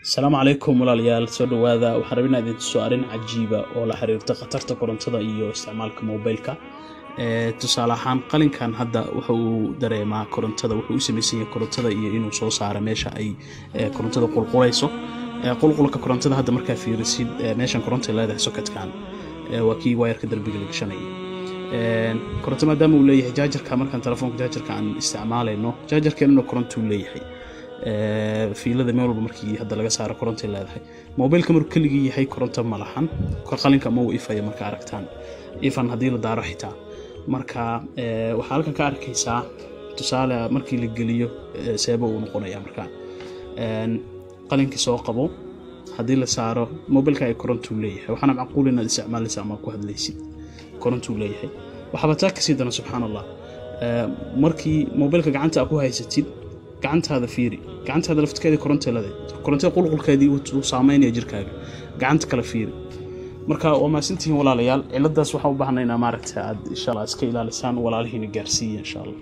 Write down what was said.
السلام عليكم walaalyaal soo dhawaada waxaan rabaa idin soo arin cajiiba oo la xiriirta khatarta korontada iyo isticmaalka mobilka tusaale ahaan qalinkan hadda wuxuu dareemaa korontada wuxuu u sameeyay korontada iyo inuu soo saaro meesha ay korontada qulqulayso qulqulka korontada hadda marka fiirisid meeshan korontada leedahay socketkan waa kii wire-ka darbiga la gashanay koronto maadaama uu leeyahay jaajarka markaan telefoonka jaajarka aan isticmaalayno jaajarkeena koronto uu leeyahay fiilada meel walba markii hadda laga saaro koronto leedahay mobilka markuu kaligii yahay koronto ma lahan qalinka ma uu ifaya marka aragtaan ifan hadii la daaro xitaa marka waxa halkan ka arkaysaa tusaale markii la geliyo seebo uu noqonaya marka qalinka soo qabo hadii la saaro mobilka ay koronto leeyahay waxana macquul inaad isticmaalaysa ama ku hadlaysid koronto leeyahay waxa taa ka sidana subhanallah markii mobilka gacanta ku haysatid gacantaada fiiri gacantaada lafteeda korontada qulqulkeedii uu saameynaya jirkaaga gacanta kala fiiri marka waa maasantiin walaalayaal ciladaas waxa u baahnaynaa maaragtay aad insha Allah iska ilaalisaan walaalihiina gaarsiiyeen insha Allah